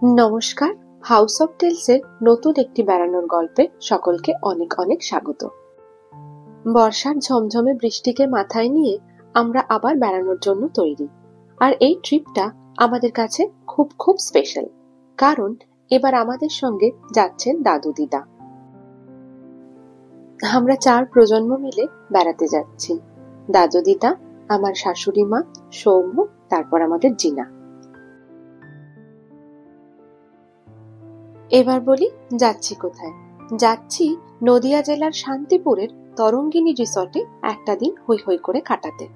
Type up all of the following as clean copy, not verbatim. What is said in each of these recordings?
নমস্কার, house of টেলসের নতুন একটি বেড়ানোর গল্পে সকলকে অনেক অনেক স্বাগত। বর্ষার ঝমঝমে বৃষ্টিকে মাথায় নিয়ে আমরা আবার বেড়ানোর জন্য তৈরি। আর এই ট্রিপটা আমাদের কাছে খুব খুব স্পেশাল, কারণ এবার আমাদের সঙ্গে যাচ্ছেন দাদু দিদা। আমরা 4 প্রজন্ম মিলে বেড়াতে যাচ্ছি। দাদু দিদা, আমার শাশুড়ি মা, সৌম্য, তারপর আমাদের জিনা। এবার বলি যাচ্ছি কোথায়। যাচ্ছি নদিয়া জেলার শান্তিপুরের তরঙ্গিনী রিসর্টে একটা দিন হৈ হৈ করে কাটাতে।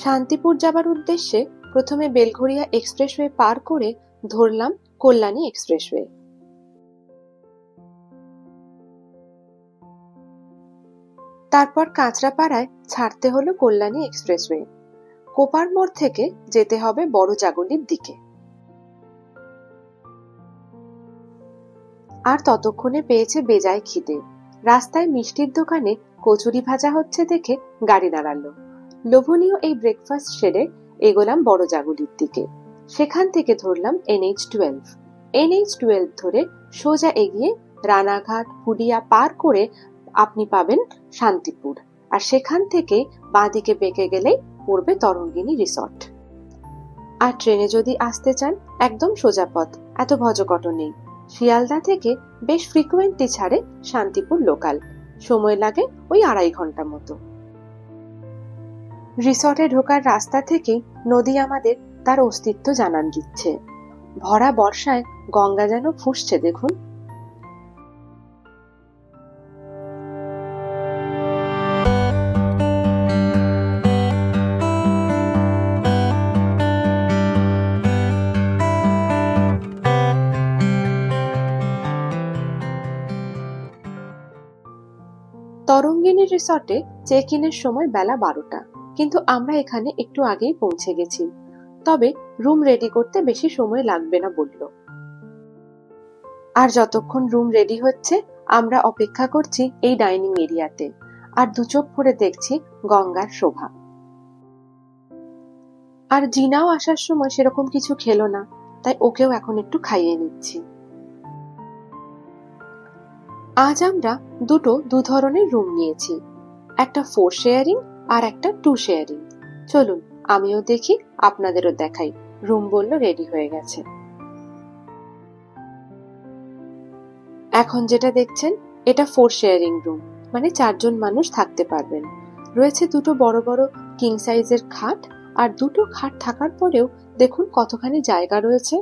শান্তিপুর যাবার উদ্দেশ্যে প্রথমে বেলঘরিয়া এক্সপ্রেসওয়ে পার করে ধরলাম কল্যাণী এক্সপ্রেসওয়ে। তারপর কাঁচরাপাড়ায় ছাড়তে হলো কল্যাণী এক্সপ্রেসওয়ে। কোপার মোড় থেকে যেতে হবে বড় জাগলির দিকে। আর ততক্ষণে পেয়েছে বেজায় খিদে। রাস্তায় মিষ্টির দোকানে কচুরি ভাজা হচ্ছে দেখে গাড়ি দাঁড়ালো। লোভনীয় এই ব্রেকফাস্ট সেরে এগোলাম বড় জাগুলির দিকে। সেখান থেকে ধরলাম NH12। NH12 ধরে সোজা এগিয়ে রানাঘাট পুলিয়া পার করে আপনি পাবেন শান্তিপুর। আর সেখান থেকে বাঁদিকে বেঁকে গেলেই পড়বে তরঙ্গিনী রিসর্ট। আর ট্রেনে যদি আসতে চান একদম সোজা পথ, এত ভজকট নেই। শিয়ালদা থেকে বেশ ফ্রিকুয়েন্টলি ছাড়ে শান্তিপুর লোকাল, সময় লাগে ওই 2.5 ঘন্টা মতো। রিসর্টে ঢোকার রাস্তা থেকেই নদী আমাদের তার অস্তিত্ব জানান দিচ্ছে। ভরা বর্ষায় গঙ্গা যেন ফুঁসছে দেখুন। তরঙ্গিনী রিসর্টে চেক ইনের সময় বেলা 12টা, কিন্তু আমরা এখানে একটু আগেই পৌঁছে গেছি। তবে রুম রেডি করতে বেশি সময় লাগবে না বলল। আর যতক্ষণ রুম রেডি হচ্ছে আমরা অপেক্ষা করছি এই ডাইনিং এরিয়াতে, আর দু চোখ ভরে দেখছি গঙ্গার শোভা। আর জিনাও আসার সময় সেরকম কিছু খেলো না, তাই ওকেও এখন একটু খাইয়ে নিচ্ছি। আজ আমরা দু ধরনের রুম নিয়েছি, একটা 4 শেয়ারিং আর একটা 2 শেয়ারিং। চলুন আমিও দেখি, আপনাদেরও দেখাই। রুম বলল রেডি হয়ে গেছে। এখন যেটা দেখছেন এটা 4 শেয়ারিং রুম, মানে 4 জন মানুষ থাকতে পারবেন। রয়েছে দুটো বড় বড় কিং সাইজের খাট, আর দুটো খাট থাকার পরেও দেখুন কতখানি জায়গা রয়েছে।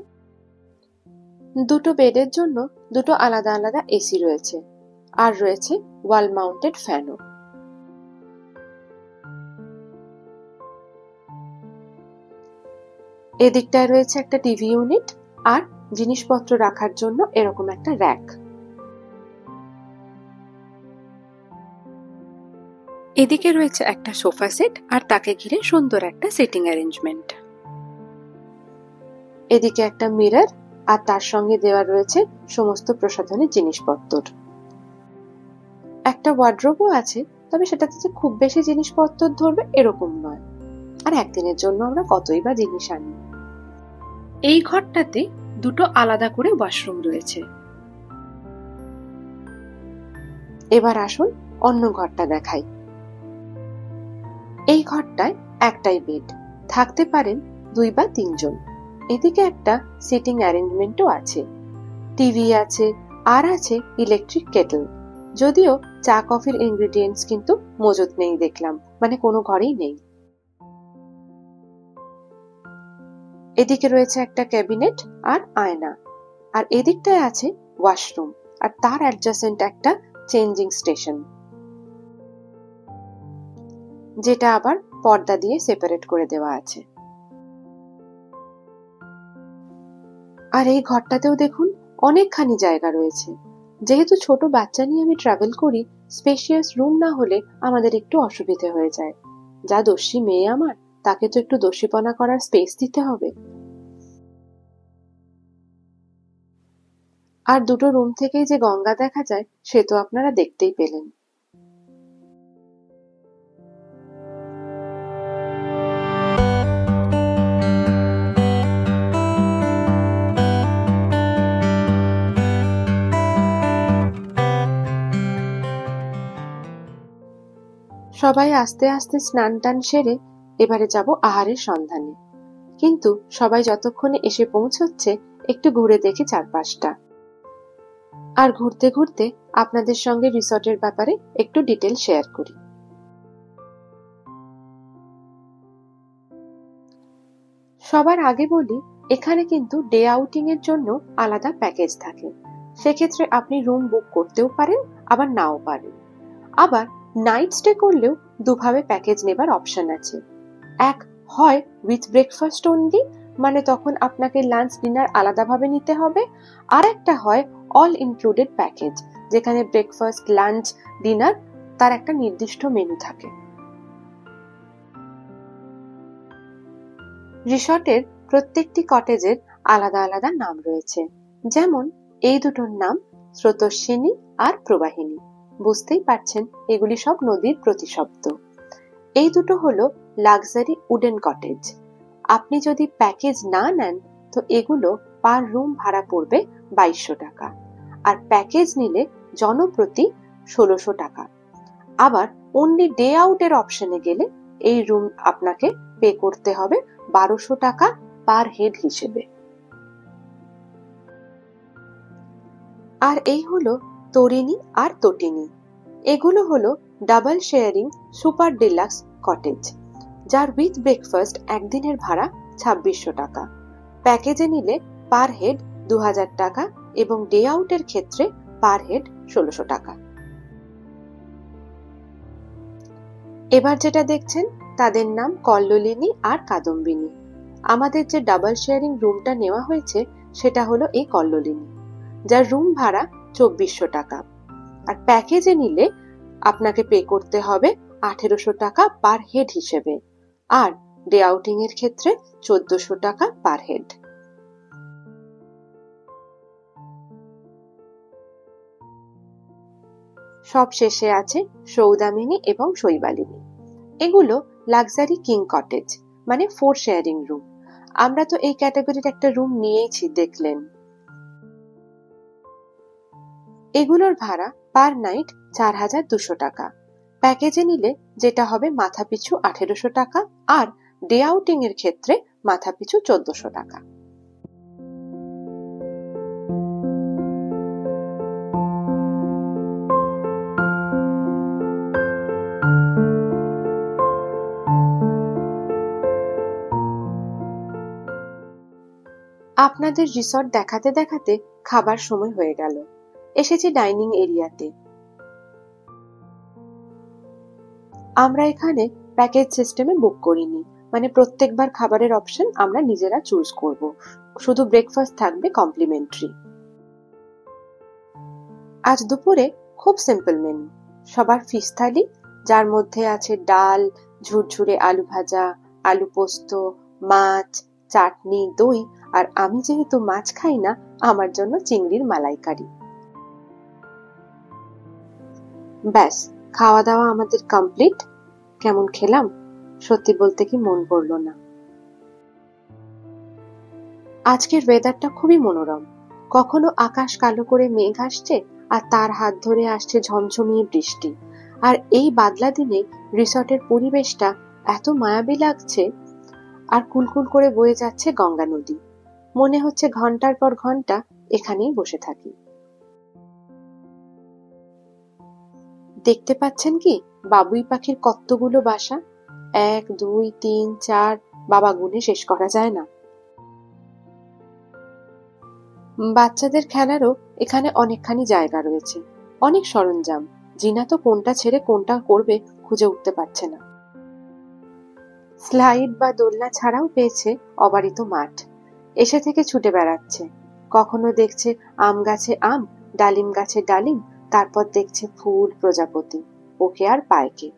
দুটো বেডের জন্য দুটো আলাদা আলাদা এসি রয়েছে, আর রয়েছে ওয়াল মাউন্টেড ফ্যানও। এদিকটায় রয়েছে একটা টিভি ইউনিট, আর জিনিসপত্র রাখার জন্য এরকম একটা র‍্যাক। এদিকে রয়েছে একটা সোফা সেট, আর তাকে ঘিরে সুন্দর একটা সিটিং অ্যারেঞ্জমেন্ট। এদিকে একটা মিরর, আর তার সঙ্গে দেওয়া রয়েছে সমস্ত প্রসাধনের জিনিসপত্র। একটা ওয়ার্ড্রোবও আছে, তবে সেটাতে যে খুব বেশি জিনিসপত্র ধরবে এরকম নয়। আর একদিনের জন্য আমরা কতই বা জিনিস আনি। এই ঘরটাতে দুটো আলাদা করে ওয়াশরুম রয়েছে। এবার আসুন অন্য ঘরটা দেখাই। এই ঘরটায় একটাই বেড, থাকতে পারেন 2 বা 3 জন। এদিকে একটা সিটিং অ্যারেঞ্জমেন্টও আছে, টিভি আছে, আর আছে ইলেকট্রিক কেটল। যদিও চা কফির ইনগ্রেডিয়েন্টস কিন্তু মজুত নেই দেখলাম, মানে কোনো ঘরেই নেই। এদিকে রয়েছে একটা ক্যাবিনেট আর আয়না, আর এদিকটায় আছে ওয়াশরুম, আর তার অ্যাডজাসেন্ট একটা চেঞ্জিং স্টেশন, যেটা আবার পর্দা দিয়ে সেপারেট করে দেওয়া আছে। আর এই ঘরটাতেও দেখুন অনেকখানি জায়গা রয়েছে। যেহেতু ছোট বাচ্চা নিয়ে আমি ট্রাভেল করি, স্পেশিয়াস রুম না হলে আমাদের একটু অসুবিধে হয়ে যায়। যা দস্যি মেয়ে আমার, তাকে তো একটু দস্যিপনা করার স্পেস দিতে হবে। আর দুটো রুম থেকেই যে গঙ্গা দেখা যায় সে তো আপনারা দেখতেই পেলেন। সবাই আস্তে আস্তে স্নান টান সেরে এবারে যাব আহারের সন্ধানে। কিন্তু সবাই যতক্ষণে এসে পৌঁছচ্ছে একটু ঘুরে দেখি চারপাশটা, আর ঘুরতে ঘুরতে আপনাদের সঙ্গে রিসর্টের ব্যাপারে একটু ডিটেল শেয়ার করি। সবার আগে বলি, এখানে কিন্তু ডে আউটিং এর জন্য আলাদা প্যাকেজ থাকে। সেক্ষেত্রে আপনি রুম বুক করতেও পারেন, আবার নাও পারেন। আবার নাইট স্টে করলেও দুভাবে প্যাকেজ নেবার অপশন আছে। এক হয় উইথ ব্রেকফাস্ট অনলি, মানে তখন আপনাকে লাঞ্চ ডিনার আলাদাভাবে নিতে হবে। আর একটা হয় অল ইনক্লুডেড প্যাকেজ, যেখানে ব্রেকফাস্ট লাঞ্চ ডিনার তার একটা নির্দিষ্ট মেনু থাকে। রিসর্টের প্রত্যেকটি কটেজের আলাদা আলাদা নাম রয়েছে। যেমন এই দুটোর নাম স্রোতস্বিনী আর প্রবাহিনী। বুঝতেই পারছেন এগুলি সব নদীর প্রতিশব্দ। এই দুটো হলো লাক্সারি উডেন কটেজ। আপনি যদি প্যাকেজ না নেন তো এগুলো পার রুম ভাড়া পড়বে 2200 টাকা, আর প্যাকেজ নিলে জনপ্রতি 1600 টাকা। আবার অনলি ডে আউটের অপশনে গেলে এই রুম আপনাকে পে করতে হবে 1200 টাকা পার হেড হিসেবে। আর এই হলো তরিণী আর তটিনী। এগুলো হলো double sharing super deluxe cottage, যার উইথ ব্রেকফাস্ট একদিনের ভাড়া 2600 টাকা। প্যাকেজে নিলে পার হেড 2000 টাকা এবং ডে আউটের ক্ষেত্রে পার হেড 1600 টাকা। এবার যেটা দেখছেন তাদের নাম কল্লোলিনী আর কাদম্বিনী। আমাদের যে ডাবল শেয়ারিং রুমটা নেওয়া হয়েছে সেটা হলো এই কল্লোলিনী, যার রুম ভাড়া 2400 টাকা। আর প্যাকেজে নিলে আপনাকে পে করতে হবে 1800 টাকা পার হেড হিসেবে, আর ডে আউটিং এর ক্ষেত্রে 1400 টাকা পার হেড। সব শেষে আছে সৌদামিনী এবং শৈবালিনী। এগুলো লাক্সারি কিং কটেজ, মানে 4 শেয়ারিং রুম। আমরা তো এই ক্যাটাগরির একটা রুম নিয়েছি, দেখলেন। এগুলোর ভাড়া পার নাইট 4200 টাকা। প্যাকেজে নিলে যেটা হবে মাথাপিছু 1800 টাকা, আর ডে আউটিং এর ক্ষেত্রে মাথাপিছু 1400 টাকা। আপনাদের রিসর্ট দেখাতে দেখাতে খাবার সময় হয়ে গেল। এসেছি ডাইনিং এরিয়াতে। আমরা এখানে প্যাকেজ সিস্টেমে বুক করিনি, মানে প্রত্যেকবার খাবারের অপশন আমরা নিজেরা চুজ করব। শুধু ব্রেকফাস্ট থাকবে কমপ্লিমেন্টারি। আজ দুপুরে খুব সিম্পল মেনু। সবার ফিশ থালি, যার মধ্যে আছে ডাল, ঝুরঝুরে আলু ভাজা, আলু পোস্ত, মাছ, চাটনি, দই, আর আমি যেহেতু মাছ খাই না, আমার জন্য চিংড়ির মালাইকারি। ব্যাস, খাওয়া দাওয়া আমাদের কমপ্লিট। কেমন খেলাম সত্যি বলতে কি মন পড়লো না। আজকের ওয়েদারটা খুবই মনোরম। কখনো আকাশ কালো করে মেঘ আসছে আর তার হাত ধরে আসছে ঝমঝমিয়ে বৃষ্টি। আর এই বাদলা দিনে রিসর্টের পরিবেশটা এত মায়াবী লাগছে। আর কুলকুল করে বয়ে যাচ্ছে গঙ্গা নদী। মনে হচ্ছে ঘন্টার পর ঘন্টা এখানেই বসে থাকি। দেখতে পাচ্ছেন কি বাবুই পাখির কতগুলো বাসা? 1 2 3 4, বাবা গুনে শেষ করা যায় না। বাচ্চাদের খেলারও এখানে অনেকখানি জায়গা রয়েছে, অনেক সরঞ্জাম। জিনা তো কোনটা ছেড়ে কোনটা করবে খুঁজে উঠতে পারছে না। স্লাইড বা দোলনা ছাড়াও পেয়েছে অবারিত মাঠ। এসে থেকে ছুটে বেড়াচ্ছে। কখনো দেখছে আম গাছে আম, ডালিম গাছে ডালিম, তারপর দেখছে ফুল, প্রজাপতি। ওকে আর পায়কে।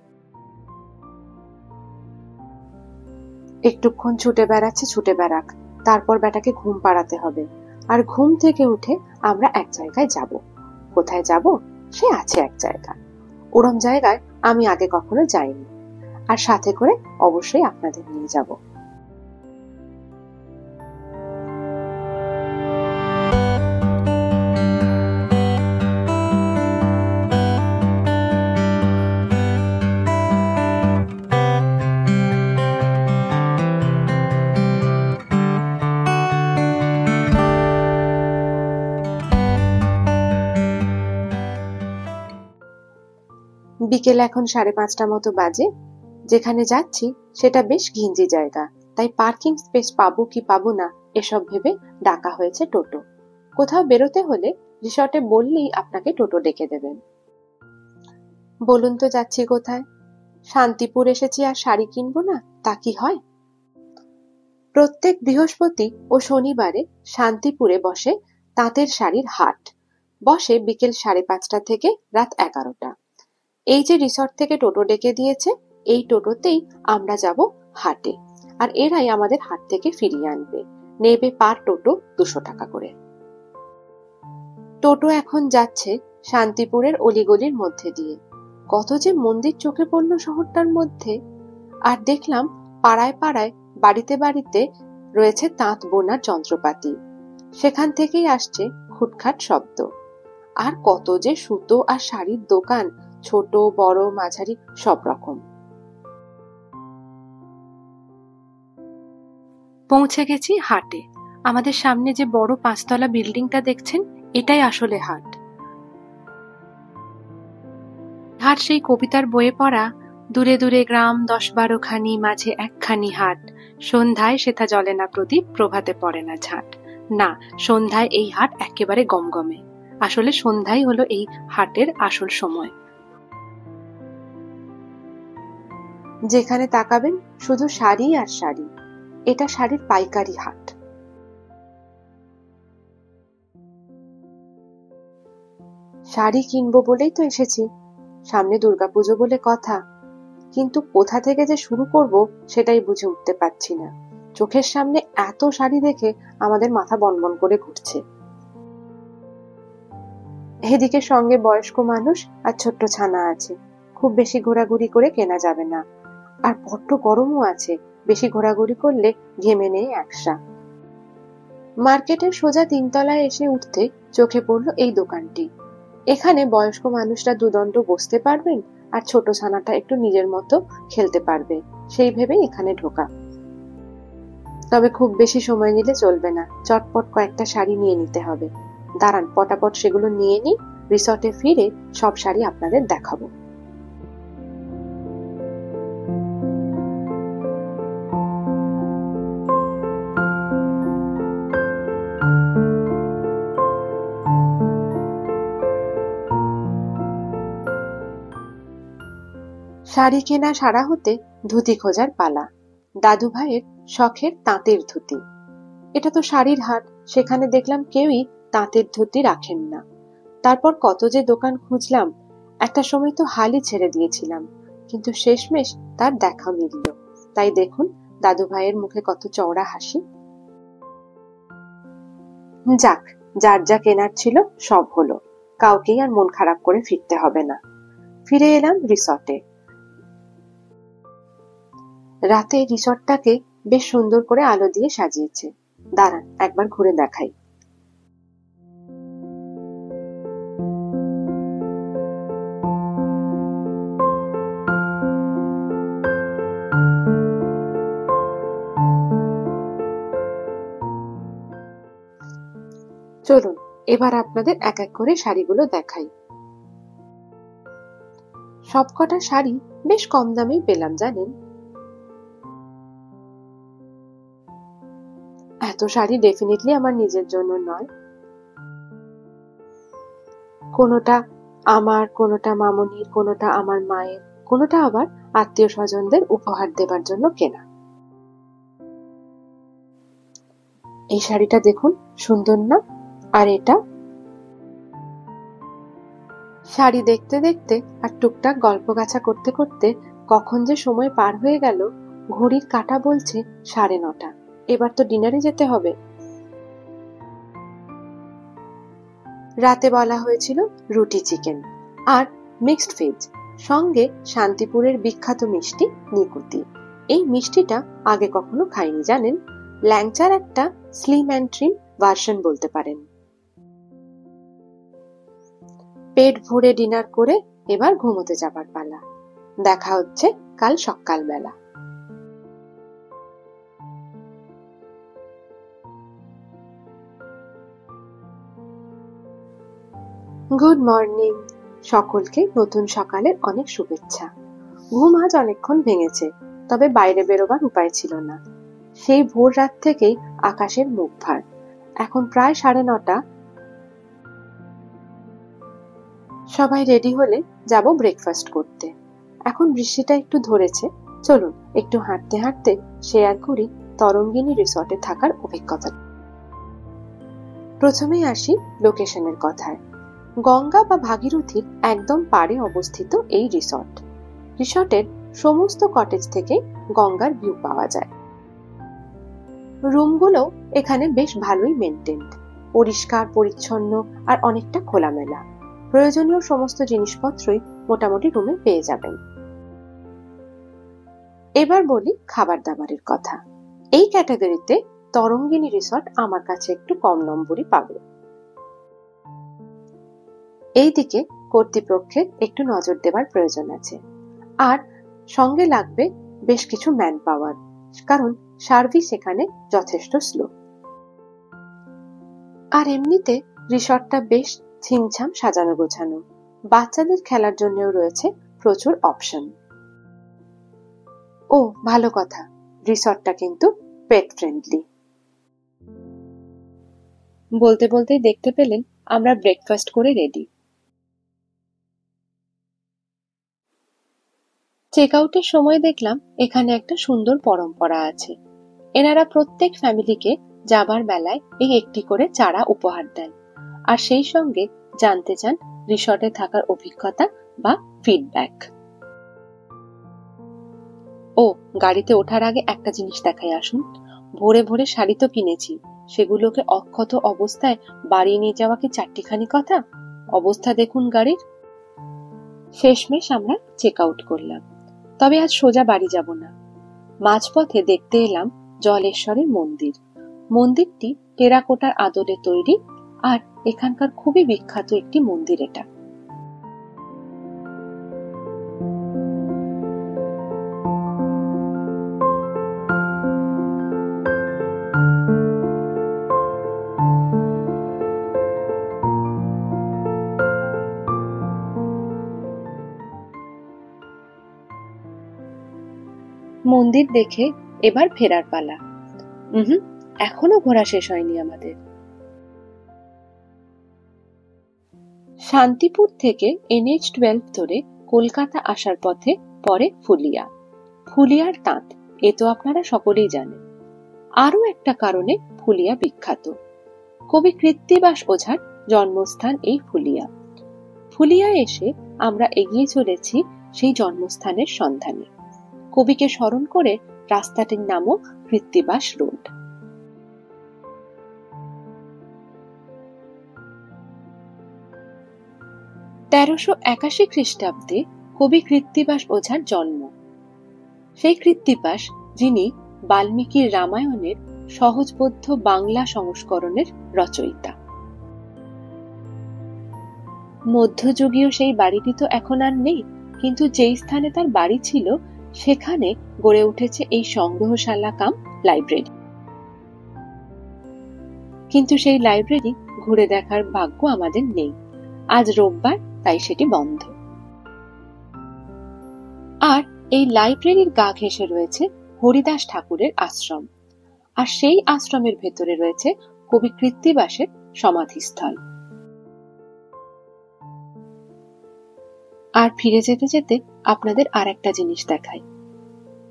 একটুক্ষণ ছুটে বেড়াচ্ছে, ছুটে বেড়াক। তারপর বেটাকে ঘুম পাড়াতে হবে। আর ঘুম থেকে উঠে আমরা এক জায়গায় যাব। কোথায় যাব? সে আছে এক জায়গা। ওরম জায়গায় আমি আগে কখনো যাইনি, আর সাথে করে অবশ্যই আপনাদের নিয়ে যাব। বিকেল এখন 5:30 মতো বাজে। যেখানে যাচ্ছি সেটা বেশ ঘিঞ্জি জায়গা, তাই পার্কিং স্পেস পাবো কি পাবো না এসব ভেবে ডাকা হয়েছে টোটো। কোথাও বেরোতে হলে রিসর্টে বললেই আপনাকে টোটো ডেকে দেবেন। বলুন তো যাচ্ছি কোথায়? শান্তিপুর এসেছি আর শাড়ি কিনবো না, তা কি হয়? প্রত্যেক বৃহস্পতি ও শনিবারে শান্তিপুরে বসে তাঁতের শাড়ির হাট। বসে বিকেল 5:30 থেকে রাত 11টা। এই যে রিসর্ট থেকে টোটো ডেকে দিয়েছে, এই টোটোতেই আমরা যাব হাটে, আর এরাই আমাদের হাট থেকে ফিরিয়ে আনবে। নেবে পার টোটো 200 টাকা করে। টোটো এখন যাচ্ছে শান্তিপুরের অলিগলির মধ্যে দিয়ে। কত যে মন্দির চোখে পড়ল শহরটার মধ্যে। আর দেখলাম পাড়ায় পাড়ায়, বাড়িতে বাড়িতে রয়েছে তাঁত বোনার যন্ত্রপাতি। সেখান থেকেই আসছে খুটখাট শব্দ। আর কত যে সুতো আর শাড়ির দোকান, ছোট বড় মাঝারি সব রকম। পৌঁছে গেছি হাটে। আমাদের সামনে যে বড় 5তলা বিল্ডিংটা দেখছেন, এটাই আসলে হাট। হাট সেই কবিতার বইয়ে পড়া, দূরে দূরে গ্রাম 10-12 খানি, মাঝে একখানি হাট, সন্ধ্যায় সেথা জ্বলে না প্রদীপ, প্রভাতে পড়ে না ঝাঁট। না, সন্ধ্যায় এই হাট একেবারে গমগমে। আসলে সন্ধ্যাই হলো এই হাটের আসল সময়। যেখানে তাকাবেন শুধু শাড়ি আর শাড়ি। এটা শাড়ির পাইকারি হাট। শাড়ি কিনবো বলেই তো এসেছি, সামনে দুর্গাপুজো বলে কথা। কিন্তু কোথা থেকে যে শুরু করব সেটাই বুঝে উঠতে পারছি না। চোখের সামনে এত শাড়ি দেখে আমাদের মাথা বনবন করে ঘুরছে। এদিকে সঙ্গে বয়স্ক মানুষ আর ছোট্ট ছানা আছে। খুব বেশি ঘোরাঘুরি করে কেনা যাবে না, আর বড্ড গরমও আছে। বেশি ঘোরাঘুরি করলে ঘেমে নেই একসা। মার্কেটের সোজা 3তলায় এসে উঠতে চোখে পড়লো এই দোকানটি। এখানে বয়স্ক মানুষরা দুদণ্ড বসতে পারবেন, আর ছোট ছানাটা একটু নিজের মতো খেলতে পারবে, সেই ভেবেই এখানে ঢোকা। তবে খুব বেশি সময় নিলে চলবে না, চটপট কয়েকটা শাড়ি নিয়ে নিতে হবে। দাঁড়ান, পটাপট সেগুলো নিয়ে নিই, রিসর্টে ফিরে সব শাড়ি আপনাদের দেখাবো। শাড়ি কেনা সারা হতে ধুতি খোঁজার পালা। দাদু ভাইয়ের শখের তাঁতের ধুতি। এটা তো শাড়ির হাট, সেখানে দেখলাম কেউই তাঁতের ধুতি রাখেন না। তারপর কত যে দোকান খুঁজলাম, একটা সময় তো হালই ছেড়ে দিয়েছিলাম, কিন্তু শেষমেশ তার দেখা মিলল। তাই দেখুন দাদু ভাইয়ের মুখে কত চওড়া হাসি। যাক, যার যা কেনার ছিল সব হলো, কাউকেই আর মন খারাপ করে ফিরতে হবে না। ফিরে এলাম রিসর্টে। রাতে রিসর্টটাকে বেশ সুন্দর করে আলো দিয়ে সাজিয়েছে। দাঁড়ান একবার ঘুরে দেখাই। চলুন এবার আপনাদের এক এক করে শাড়িগুলো দেখাই। সবকটা শাড়ি বেশ কম দামেই পেলাম জানেন। এত শাড়ি ডেফিনেটলি আমার নিজের জন্য নয়। কোনোটা আমার, কোনোটা মামনির, কোনোটা আমার মায়ের, কোনোটা আবার আত্মীয় স্বজনদের উপহার দেবার জন্য কেনা। এই শাড়িটা দেখুন, সুন্দর না? আর এটা? শাড়ি দেখতে দেখতে আর টুকটাক গল্প গাছা করতে করতে কখন যে সময় পার হয়ে গেল, ঘড়ির কাঁটা বলছে 9:30। এবার তো ডিনারে যেতে হবে। রাতে বলা হয়েছিল রুটি চিকেন আর মিক্সড ভেজ, সঙ্গে শান্তিপুরের বিখ্যাত মিষ্টি নিকুতি। এই মিষ্টিটা আগে কখনো খাইনি জানেন। ল্যাংচার একটা স্লিম অ্যান্ড ট্রিম ভার্সন বলতে পারেন। পেট ভরে ডিনার করে এবার ঘুমোতে যাবার পালা। দেখা হচ্ছে কাল সকালবেলা। Good morning. সকলকে নতুন সকালের অনেক শুভেচ্ছা। ঘুম আজ অনেকক্ষণ ভেঙেছে, তবে বাইরে বেরোবার উপায় ছিল না। সেই ভোর রাত থেকেই আকাশের মুখ ভার। এখন প্রায় 9:30। সবাই রেডি হলে যাব ব্রেকফাস্ট করতে। এখন বৃষ্টিটা একটু ধরেছে, চলুন একটু হাঁটতে হাঁটতে শেয়ার করি তরঙ্গিনী রিসর্টে থাকার অভিজ্ঞতা। প্রথমেই আসি লোকেশনের কথায়। গঙ্গা বা ভাগীরথীর একদম পাড়ে অবস্থিত এই রিসর্ট। রিসর্টের সমস্ত কটেজ থেকে গঙ্গার ভিউ পাওয়া যায়। রুমগুলো এখানে বেশ ভালোই মেনটেন্ড, পরিষ্কার পরিচ্ছন্ন আর অনেকটা খোলামেলা। প্রয়োজনীয় সমস্ত জিনিসপত্রই মোটামুটি রুমে পেয়ে যাবেন। এবার বলি খাবার দাবারের কথা। এই ক্যাটাগরিতে তরঙ্গিনী রিসর্ট আমার কাছে একটু কম নম্বরই পাবে। এই দিকে কর্তৃপক্ষের একটু নজর দেওয়ার প্রয়োজন আছে, আর সঙ্গে লাগবে বেশ কিছু ম্যান পাওয়ার, কারণ সার্ভিস এখানে যথেষ্ট স্লো। আর এমনিতে রিসর্টটা বেশ ছিমছাম সাজানো গোছানো। বাচ্চাদের খেলার জন্যও রয়েছে প্রচুর অপশন। ও ভালো কথা, রিসর্টটা কিন্তু পেট ফ্রেন্ডলি। বলতে বলতেই দেখতে পেলেন আমরা ব্রেকফাস্ট করে রেডি। চেক আউটের সময় দেখলাম এখানে একটা সুন্দর পরম্পরা আছে। এনারা প্রত্যেক ফ্যামিলিকে যাবার বেলায় এই একটি করে চারা উপহার দেন, আর সেই সঙ্গে জানতে চান রিসর্টে থাকার অভিজ্ঞতা বা ফিডব্যাক। ও গাড়িতে ওঠার আগে একটা জিনিস দেখাই আসুন। ভোরে ভোরে শাড়ি তো কিনেছি, সেগুলোকে অক্ষত অবস্থায় বাড়ি নিয়ে যাওয়া কি চারটিখানি কথা? অবস্থা দেখুন গাড়ির। শেষমেশ আমরা চেক আউট করলাম, তবে আজ সোজা বাড়ি যাব না। মাঝপথে দেখতে এলাম জলেশ্বরের মন্দির। মন্দিরটি টেরাকোটার আদলে তৈরি, আর এখানকার খুবই বিখ্যাত একটি মন্দির এটা। মন্দির দেখে এবার ফেরার পালা। এখনো ঘোরা শেষ হয়নি আমাদের। শান্তিপুর থেকে NH-12 ধরে কলকাতা আসার পথে পরে ফুলিয়া। ফুলিয়ার তাঁত এ তো আপনারা সকলেই জানেন। আরো একটা কারণে ফুলিয়া বিখ্যাত, কবি কৃত্তিবাস ওঝার জন্মস্থান এই ফুলিয়া। ফুলিয়া এসে আমরা এগিয়ে চলেছি সেই জন্মস্থানের সন্ধানে। কবিকে স্মরণ করে রাস্তাটির নামও কৃত্তিবাস রোড। খ্রিস্টাব্দে 1381 কবি কৃত্তিবাস ওঝার জন্ম। সেই কৃত্তিবাস যিনি বাল্মীকির রামায়ণের সহজবোধ্য বাংলা সংস্করণের রচয়িতা। মধ্যযুগীয় সেই বাড়িটি তো এখন আর নেই, কিন্তু যেই স্থানে তার বাড়ি ছিল সেখানে গড়ে উঠেছে এই সংগ্রহশালা কাম লাইব্রেরি। কিন্তু সেই লাইব্রেরি ঘুরে দেখার ভাগ্য আমাদের নেই। আজ রোববার, তাই সেটি বন্ধ। আর এই লাইব্রেরির গা ঘেঁষে রয়েছে হরিদাস ঠাকুরের আশ্রম, আর সেই আশ্রমের ভেতরে রয়েছে কবি কৃত্তিবাসের সমাধিস্থল। আর ফিরে যেতে যেতে আপনাদের আর একটা জিনিস দেখাই।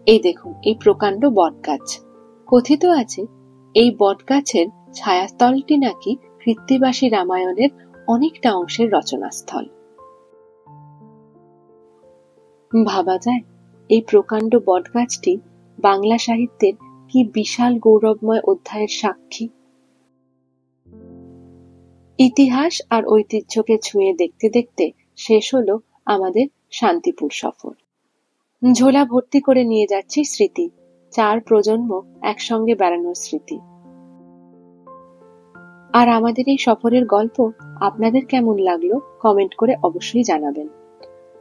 এই দেখুন, এই প্রকাণ্ড বটগাছ। কথিত আছে এই বটগাছের ছায়াস্থলটি নাকি কৃত্তিবাসী রামায়ণের অনেকটা অংশের রচনাস্থল। ভাবা যায় এই প্রকাণ্ড বটগাছটি বাংলা সাহিত্যের কি বিশাল গৌরবময় অধ্যায়ের সাক্ষী। ইতিহাস আর ঐতিহ্যকে ছুঁয়ে দেখতে দেখতে শেষ হলো আমাদের শান্তিপুর সফর। ঝোলা ভর্তি করে নিয়ে যাচ্ছি স্মৃতি, 4 প্রজন্ম একসঙ্গে বেড়ানোর স্মৃতি। আর আমাদের এই সফরের গল্প আপনাদের কেমন লাগলো কমেন্ট করে অবশ্যই জানাবেন।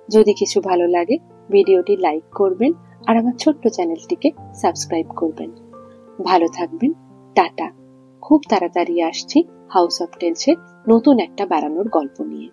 যদি কিছু ভালো লাগে ভিডিওটি লাইক করবেন, আর আমার ছোট্ট চ্যানেলটিকে সাবস্ক্রাইব করবেন। ভালো থাকবেন, টাটা। খুব তাড়াতাড়ি আসছি হাউস অফ টেলসের নতুন একটা বেড়ানোর গল্প নিয়ে।